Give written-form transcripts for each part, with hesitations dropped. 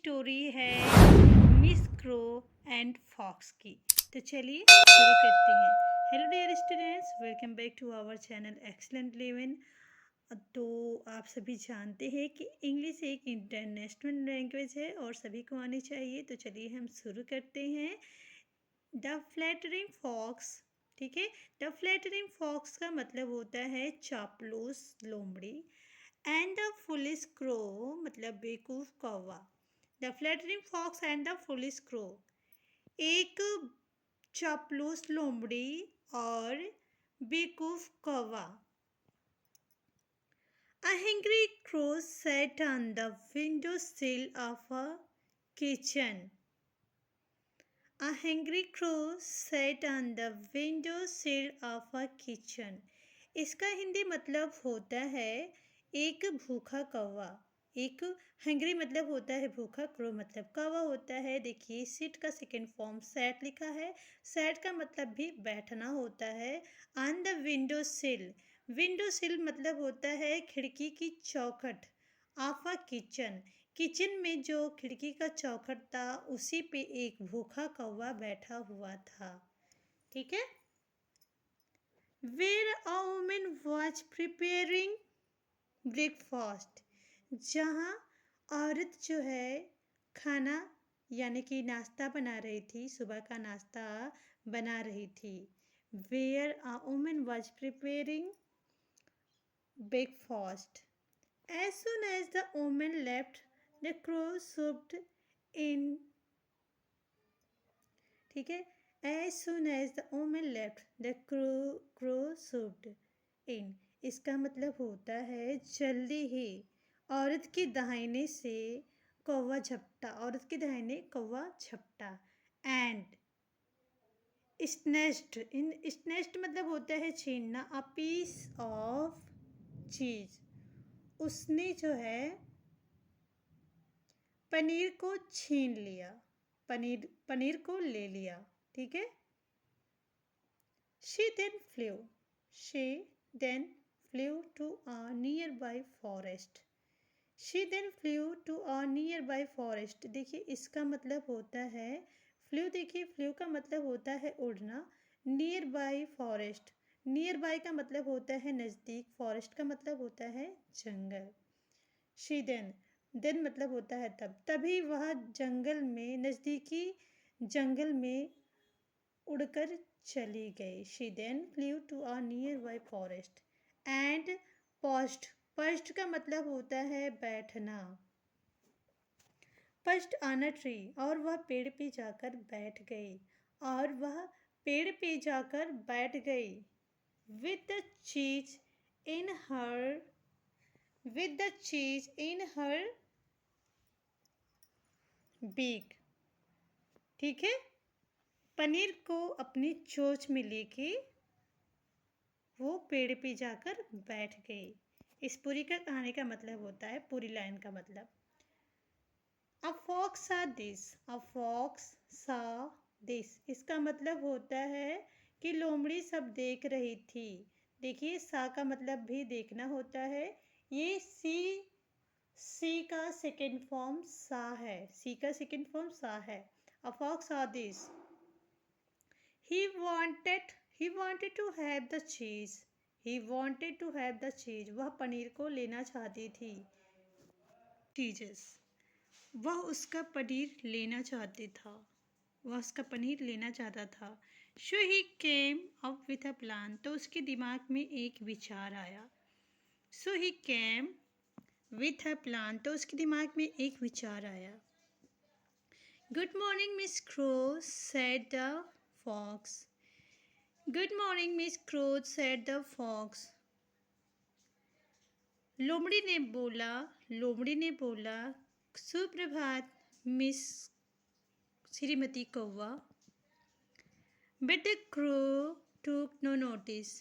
Story है miss crow and fox की। तो चलिए शुरू करते हैं। Hello dear students, welcome back to our channel Excellent Living. तो आप सभी जानते हैं कि इंग्लिश एक इंटरनेशनल लैंग्वेज है और सभी को आनी चाहिए। तो चलिए हम शुरू करते हैं। द फ्लैटरिंग फॉक्स, ठीक है। द फ्लैटरिंग फॉक्स का मतलब होता है चापलूस लोमड़ी। एंड द फुलिश क्रो मतलब बेवकूफ कौवा। The flattering fox and the foolish crow, एक चापलूस लोमड़ी और बेवकूफ कौवा। A hungry crow sat on the window sill of a kitchen. A hungry crow sat on the window sill of a kitchen. इसका हिंदी मतलब होता है एक भूखा कौवा। एक हंग्री मतलब होता है भूखा, क्रो मतलब कौवा होता है। देखिए सिट का सेकेंड फॉर्म सैट लिखा है। सैट का मतलब भी बैठना होता है। ऑन द विंडो सिल, विंडो सिल मतलब होता है खिड़की की चौखट। ऑफ अ किचन, किचन में जो खिड़की का चौखट था उसी पे एक भूखा कौवा बैठा हुआ था, ठीक है। Where a woman was preparing breakfast, जहाँ औरत जो है खाना यानी कि नाश्ता बना रही थी, सुबह का नाश्ता बना रही थी। Where a woman was preparing breakfast. As soon as the woman left, the crow swooped in. ठीक है। As soon as the woman left, the crow swooped in. इसका मतलब होता है जल्दी ही औरत के दाहिने से कौवा झपटा, औरत के दाहिने कौवा झपटा। एंड स्नेच्ड, इन स्नेच्ड मतलब होता है छीनना। अ पीस ऑफ चीज, उसने जो है पनीर को छीन लिया, पनीर को ले लिया, ठीक है। She then flew, she then flew to a nearby forest. She then flew to a nearby forest. देखिए इसका मतलब होता है फ्लेव। देखिए फ्लेव का मतलब होता है उड़ना। Near by forest, near by का मतलब होता है नज़दीक, फॉरेस्ट का मतलब होता है जंगल। शी देन मतलब होता है तब, तभी वह जंगल में, नज़दीकी जंगल में उड़कर चली गई। She then flew to a nearby forest and past, past का मतलब होता है बैठना। पस्ट ऑन अ ट्री, और वह पेड़ पे जाकर बैठ गई, और वह पेड़ पे जाकर बैठ गई। विद द चीज इन हर, विद द चीज इन हर बीक, ठीक है। पनीर को अपनी चोंच में लेके वो पेड़ पे जाकर बैठ गई। इस पूरी का कहानी का मतलब होता है, पूरी लाइन का मतलब, अ फॉक्स सा दिस, अ फॉक्स सा दिस। इसका मतलब होता है कि लोमड़ी सब देख रही थी। देखिए सा का मतलब भी देखना होता है। ये सी का सेकेंड फॉर्म सा है, सी का सेकेंड फॉर्म सा है। अ फॉक्स सा this, He wanted he wanted to have the cheese. He wanted to have the cheese. वह पनीर को लेना चाहती थी। चीजेस, वह उसका पनीर लेना चाहती था, वह उसका पनीर लेना चाहता था। So he came up with a plan. तो उसके दिमाग में एक विचार आया। So he came with a plan. तो उसके दिमाग में एक विचार आया। Good morning, Miss Crow, said the fox. Good morning, Miss Crow, said the fox. लोमड़ी ने बोला सुप्रभात मिस श्रीमती कौवा। But the crow took no notice.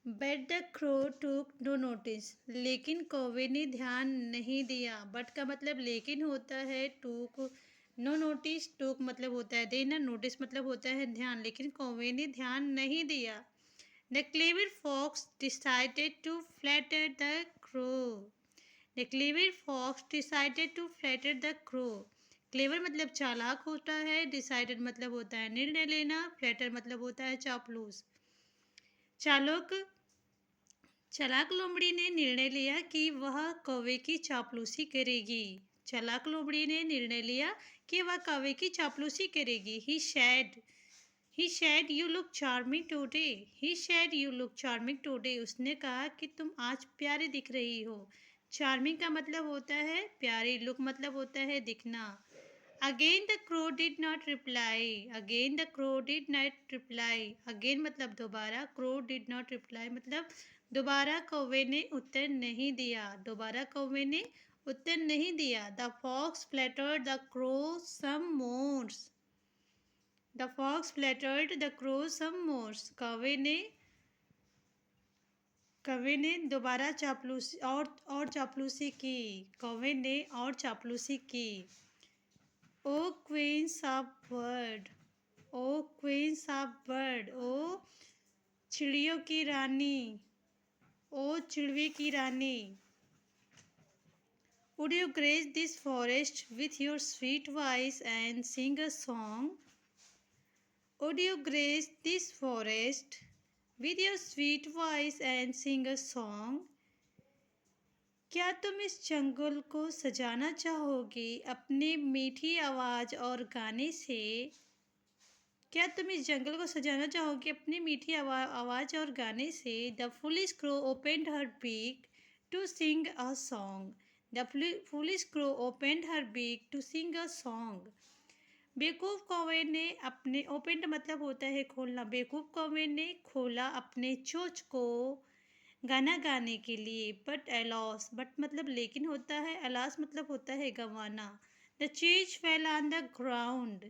But the crow took no notice. लेकिन कौवे ने ध्यान नहीं दिया। बट का मतलब लेकिन होता है, टूक नो नोटिस, टूक मतलब होता है देना, नोटिस मतलब होता है ध्यान, लेकिन कौवे ने ध्यान नहीं दिया। The clever fox decided to flatter the crow. A clever fox decided to flatter the crow. Clever मतलब चालाक होता है, डिसाइडेड मतलब होता है निर्णय लेना, फ्लैटर मतलब होता है चापलूस। चालाक लोमड़ी ने निर्णय लिया कि वह कौवे की चापलूसी करेगी। चालाक लोमड़ी ने निर्णय लिया कि वह कौवे की चापलूसी करेगी। He said, "You look charming today." He said, "You look charming today." उसने कहा कि तुम आज प्यारी दिख रही हो। चार्मिंग का मतलब होता है प्यारी, लुक मतलब होता है दिखना। Again the crow did not reply. Again the crow did not reply. Again मतलब दोबारा, crow did not reply मतलब दोबारा कौवे ने उत्तर नहीं दिया। दोबारा कौवे ने उत्तर नहीं दिया। The fox flattered the crow some more. The fox flattered the crow some more. कौवे ने दोबारा चापलूसी और चापलूसी की। कौवे ने और चापलूसी की। O queens of bird, O queens of bird, ओ चिड़ियों की रानी, ओ चिड़वे की रानी। Would you grace this forest with your sweet voice and sing a song? Would you grace this forest with your sweet voice and sing a song? क्या तुम इस जंगल को सजाना चाहोगे अपनी मीठी आवाज़ और गाने से? क्या तुम इस जंगल को सजाना चाहोगे अपनी मीठी आवाज़ और गाने से? The foolish crow opened her beak to sing a song. The foolish crow opened her beak to sing a song. बेवकूफ़ कौवे ने अपने ओपेंड मतलब होता है खोलना। बेवकूफ़ कौवे ने खोला अपने चोंच को गाना गाने के लिए। बट मतलब लेकिन होता है, अलास मतलब होता है गंवाना। The cheese fell on the ground.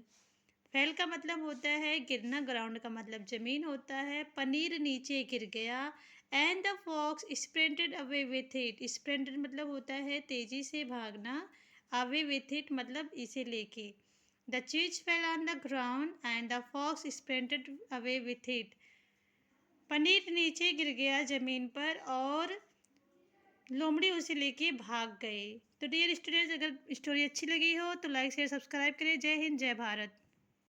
Fail का मतलब होता है गिरना, ग्राउंड का मतलब ज़मीन होता है। पनीर नीचे गिर गया। And the fox sprinted away with it. Sprinted मतलब होता है तेज़ी से भागना, अवे विथ इट मतलब इसे लेके। The cheese fell on the ground and the fox sprinted away with it. पनीर नीचे गिर गया ज़मीन पर और लोमड़ी उसे लेके भाग गए। तो डियर स्टूडेंट्स, अगर स्टोरी अच्छी लगी हो तो लाइक शेयर सब्सक्राइब करें। जय हिंद, जय भारत।